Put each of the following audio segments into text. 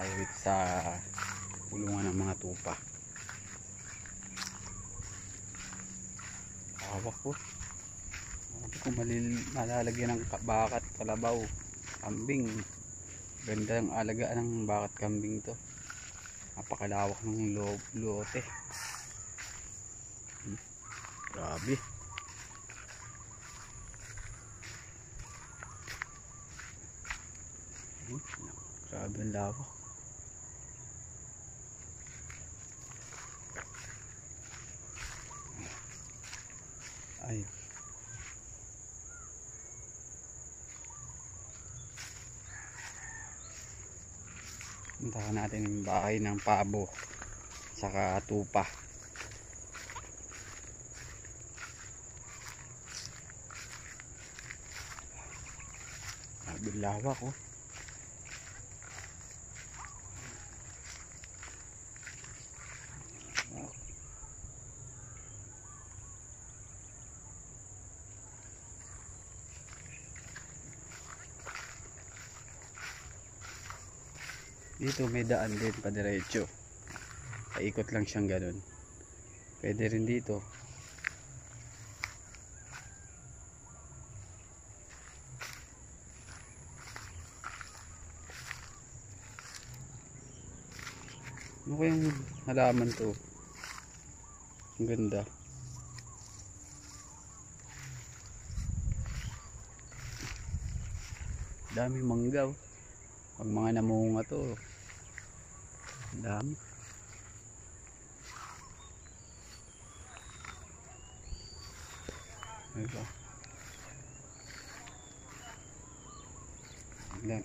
tayo dito sa kulungan ng mga tupa. Hawak ko. Hindi ko malalagyan ng bakat, kalabaw, kambing. Ganda ang alagaan ng bakat kambing to. Napakalawak ng lote. Grabe. Grabe ang lawak. Ay. Puntahan natin yung bahay ng pabo saka tupa. Grabe lawak oh. Dito may daan din pa diretso. Paikot lang siyang ganun. Pwede rin dito. Ano kayang halaman to? Ang ganda. Dami manggaw. Pag mga namunga to, dami. Ito.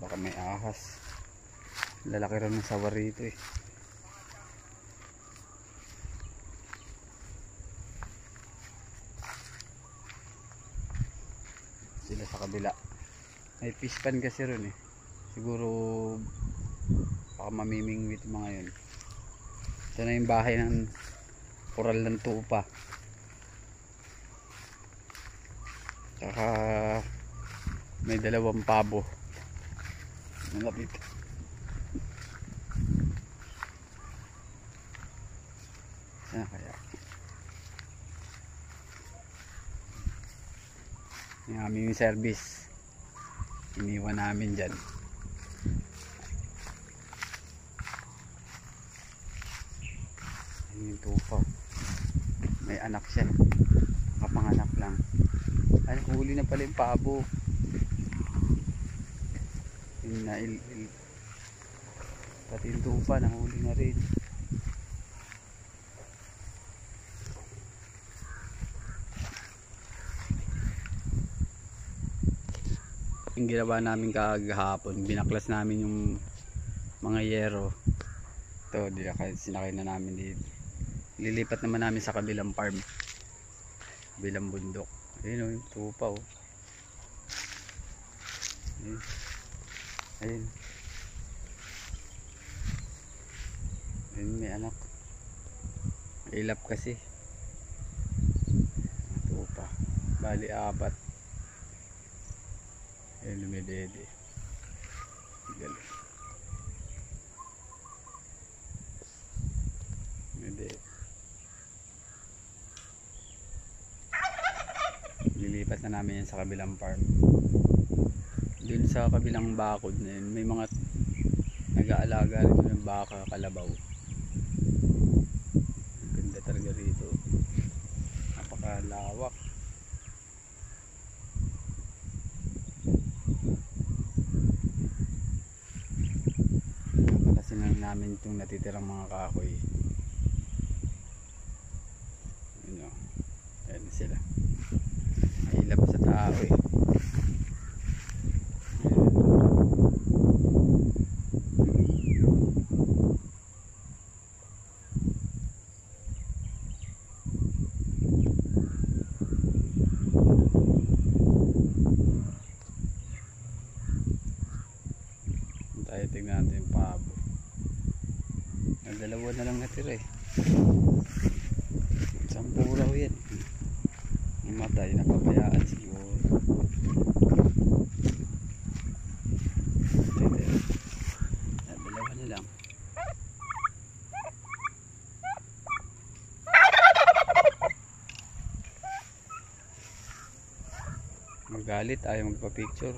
Baka may ahas. Lalaki rin ng sawar rito eh. Sila sa kabila. May fish pan kasi rin eh. Siguro baka mamimingwit mga yun. Ito na yung bahay ng koral ng tupa. Saka may dalawang pabo. Malapit. Saan kaya? Yung aming service. Iniwan namin dyan. Yung tupa, may anak siya, kapanganak lang. Ay, huli na pala yung pabo. Pati yung tupa nahuli na rin. Yung ginawa namin kagahapon, binaklas namin yung mga yero. Ito, sinakay na namin dito. Lilipat naman namin sa kabilang farm, kabilang bundok. Ayun o, yung tupa o. Ayun. Ayun, may anak. Ilap kasi. Tupa. Bali 4. Ayun, lumidede. Galing. Lilipat na namin yan sa kabilang farm. Dun sa kabilang bakod na yun, may mga nag-aalaga rin ng baka, kalabaw. Ganda talaga rito. Napakalawak. Kasi lang namin itong natitirang mga kahoy. Ayan sila. Mahilap sa tao eh. Tayo tignan natin yung pabo. Dalawa na lang natira eh. Isang puraw yan. Namatay, napabayaan siguro. Dalawa na lang. Galit, ayaw magpa-picture.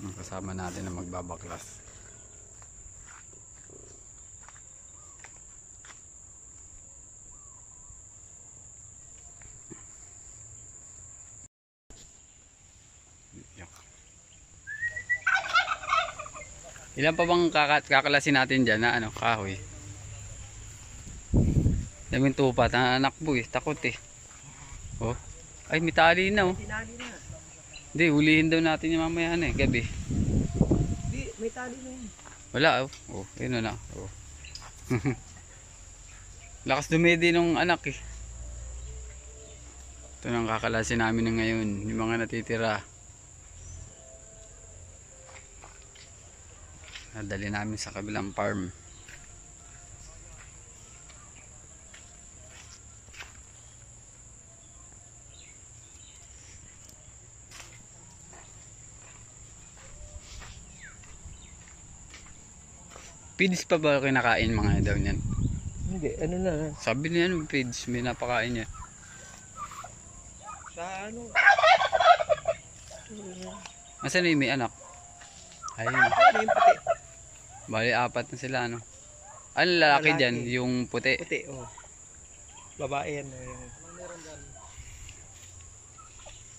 Ang kasama natin na magbabaklas. Ilan pa bang kakalasin natin dyan na ano, kahoy? Daming tupa, nanakbo eh, takot eh. Oh, ay may tali na oh. Tinali na. Hindi, hulihin daw natin yung mamaya ano eh, gabi. Di, may tali na yun. Wala oh. Oh, yun na. Oh. Lakas dumedi nung anak eh. Ito nang kakalasin namin na ngayon, yung mga natitira. Nadali namin sa kabilang farm. Pids pa ba kinakain mga daw niyan? Hindi, ano na. Sabi niya ano, pids, may napakain niya. Sa ano? Asan na yung may anak? Ayun. Ano yung puti? Bali, 4 na sila ano. Ano lalaki Lalaki. dyan? Yung puti. Puti, oh. Babae yan. Yung...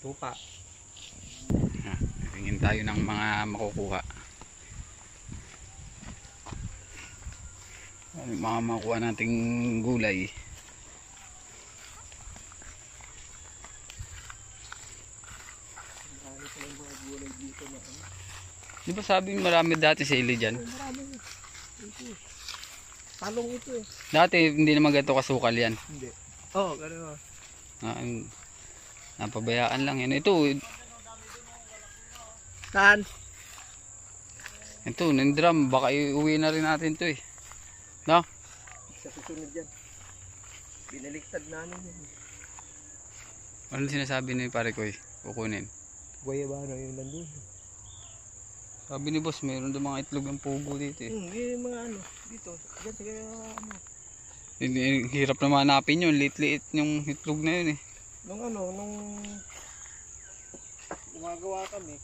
Tupa. Tingin tayo ng mga makukuha. Ano yung mga makukuha nating gulay. Marami pa lang mga gulay dito na ano. Di ba sabi marami dati sa ili dyan? Marami. Ito. Talong ito eh. Dati hindi naman ganito kasukal yan. Hindi. Oh, gano'n. Napabayaan lang yan. Ito, Saan? ng drum. Baka iuwi na rin natin to eh. No? Sa susunod yan. Binaliktad namin yan. Ano sinasabi ni pare ko eh? Kukunin. Guayabano yung nandun. Sabi ni boss, mayroon doon mga itlog ng pugo dito eh. Yung mga ano, dito. Diyan sa ano. Hirap na hanapin yun. Liit-liit yung itlog na yun eh. Nung gumagawa kami,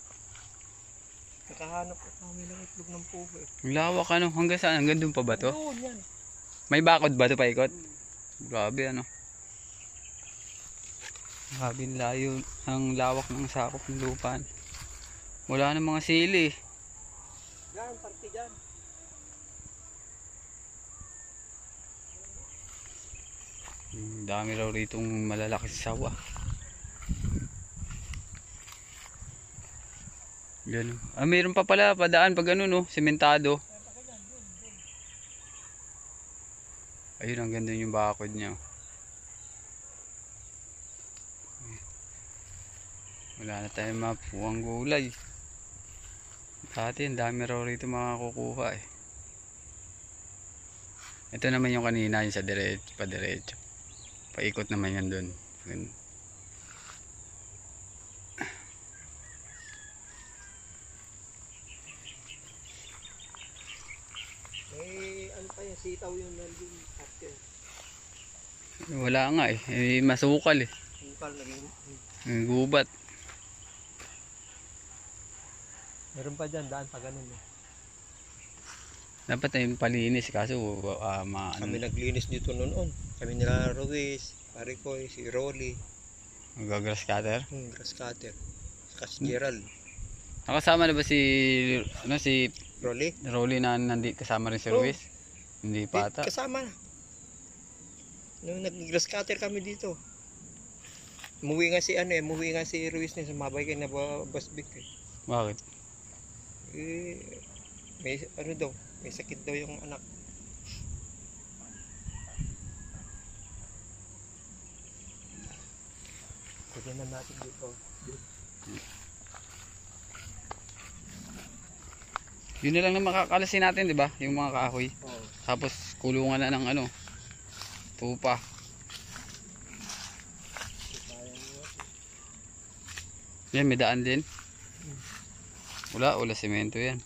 nakahanap ko kami ng itlog ng pugo eh. Ang lawak ano. Hanggang saan? Hanggang doon pa ba to? Doon yan. May bakod ba to paikot? Grabe ano. Grabe ang layo. Ang lawak ng sakop ng lupa. Wala na mga sili. Yan, parte dyan. Dami raw ritong malalaki sawa. Yan. Mayroon pa pala padaan pag ano no, sementado. Ayun, ang ganda yung bakod niya. Wala na tayong mapuwang gulay. Dati, ang dami raw rito makakukuha eh. Ito naman yung kanina, yung sa diretso, pa-diretso. Paikot naman yan dun. Ano pa yan, sitaw yung nandun. After. Wala nga eh. Masukal eh. Sukal naging. Gubat. Meron pa dyan, daan pa ganun eh. Dapat ay palinis kaso Kami naglinis dito noon. Kami nila Ruiz, Parikoy, si Rolly, Gagrass cutter. grass cutter, saka si Gerald. Nakasama na ba si Rolly? Rolly na nandito kasama rin si Oh. Ruiz? Hindi pa ata. Kasama na. Nung nag-grass cutter kami dito. Umuwi nga si Ruiz na sumabay kay na Basbik eh. Bakit? May ano daw, may sakit daw yung anak. Pwede na natin dito. Yun na lang na makakalasin natin, di ba? Yung mga kahoy. Oo. Tapos kulungan na ng ano, tupa. Yan, may daan din. Wala semento yan.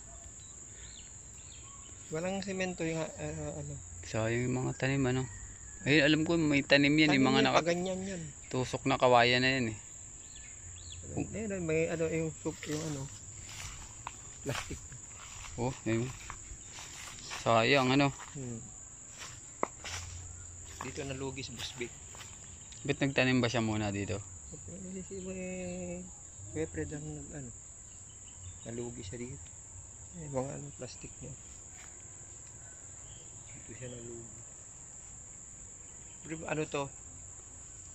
Walang semento yung ano. Sayang yung mga tanim, ano. Ayun, alam ko may tanim yan, yung mga ganyan yan. nakatusok na kawayan na yan eh. Ayun, may ano yung ano plastic. Oh, ayun. Sayang, ano. Dito nalugis busbik. Ba't nagtanim ba siya muna dito? May predang ano. Nalugis siya dito. Mga ano plastic niya. Dito siya nalugis. Pero ano to?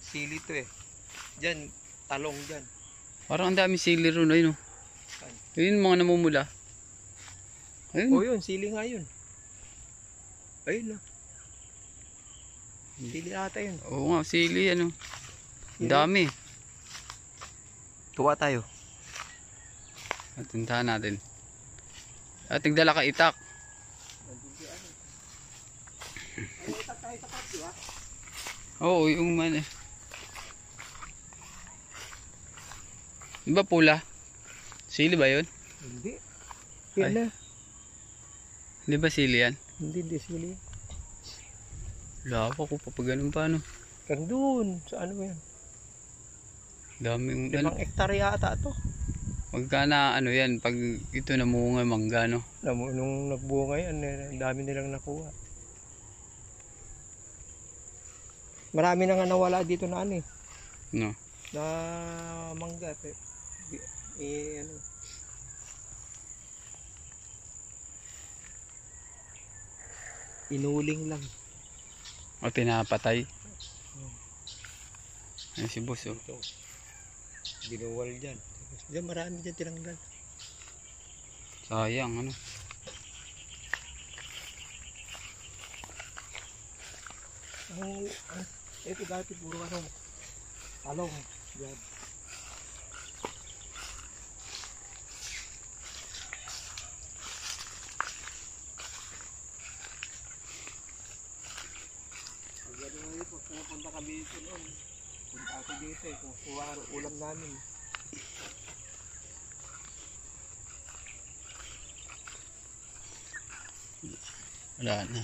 Sili to eh. Diyan, talong diyan. Parang ang dami sili ron, ayun oh. Ayun mga namumula. Ayun. Oh yun, sili nga yun. Ayun na. Sili ata yun. Oo nga, sili ano. Ang dami. Tuwa tayo. At tintahan natin. At nagdala ka itak. Oo, yung man eh. Di ba pula? Sili ba yun? Hindi. Ay. Yan na. Di ba sili yan? Hindi sili. Wala ako pa pag ganun pa ano. Kang doon. Sa ano yan? Daming 5 hektarya ata to. Magka na ano yan, pag ito namunga mangga no. Nung nagbunga yan, ang dami nilang nakuha. Marami na nga nawala dito na ano eh. No. Na mangga. Ano. Inuling lang. O pinapatay. Ay si boss oh. Ito. Binuwal dyan. Diyan marami dyan tinanggal. Sayang ano. Ito dati puro ano. Talong. Yan. Pag pumunta kami dito noon, punta ako dito eh, kung kuha ulam namin. Wala na.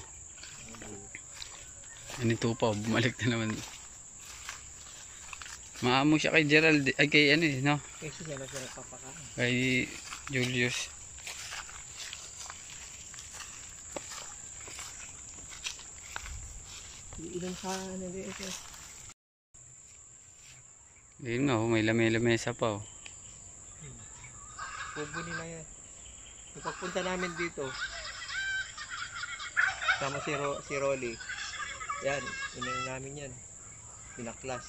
Ganito pa, bumalik na naman. Maamo siya kay Gerald, ay kay ano eh, no? Kasi siya na siya nagpapakain. Kay Julius. Ilan sa ano dito? Ayun nga, oh, may lamesa pa oh. Kubo nila yan. Nung pagpunta namin dito, sama si Rolly, yan, inayin namin yan, pinaklas.